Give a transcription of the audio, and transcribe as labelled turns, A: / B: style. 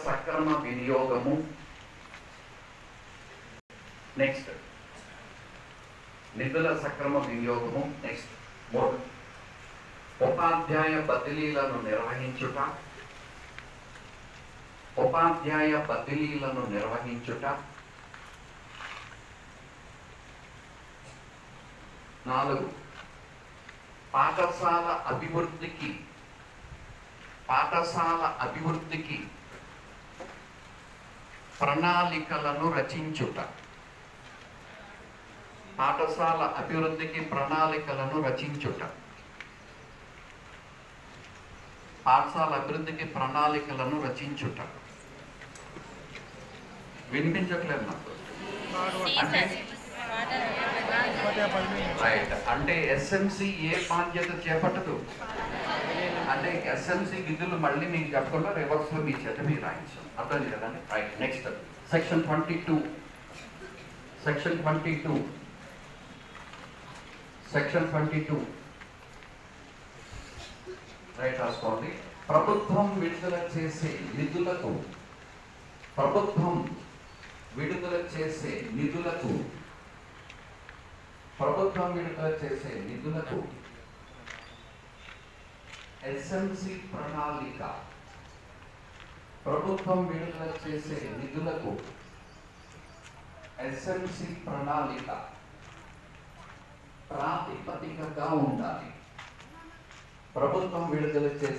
A: సక్రమ వినియోగము. నెక్స్ట్ నిధుల సక్రమ వినియోగము. నెక్స్ట్ 3 ఉపాధ్యాయ బదిలీలను నిర్వహించుట. ఉపాధ్యాయ బదిలీలను నిర్వహించుట. 4 పాఠశాల అభివృద్ధికి ప్రణాళికలను రచించుట. పాఠశాల అభివృద్ధికి ప్రణాళికలను రచించుట. పాఠశాల అభివృద్ధికి ప్రణాళికలను రచించుట. వినిపించట్లేదు నాకు. రైట్, అంటే ఎస్ఎంసి ఏ బాధ్యత చేపట్టదు అంటే ఎస్ఎంసి విధులు మళ్ళీ మీకు చెప్పకుండా రివర్స్ లో మీ చేత మీరు రాయించాం. అర్థం కదండి. రైట్, నెక్స్ట్ సెక్షన్ 22 రైట్ రాసుకోండి. ప్రభుత్వం విడుదల చేసే నిధులకు ఎస్ఎంసి ప్రణాళిక ప్రాతిపదికగా ఉండాలి. ప్రభుత్వం విడుదల చేసే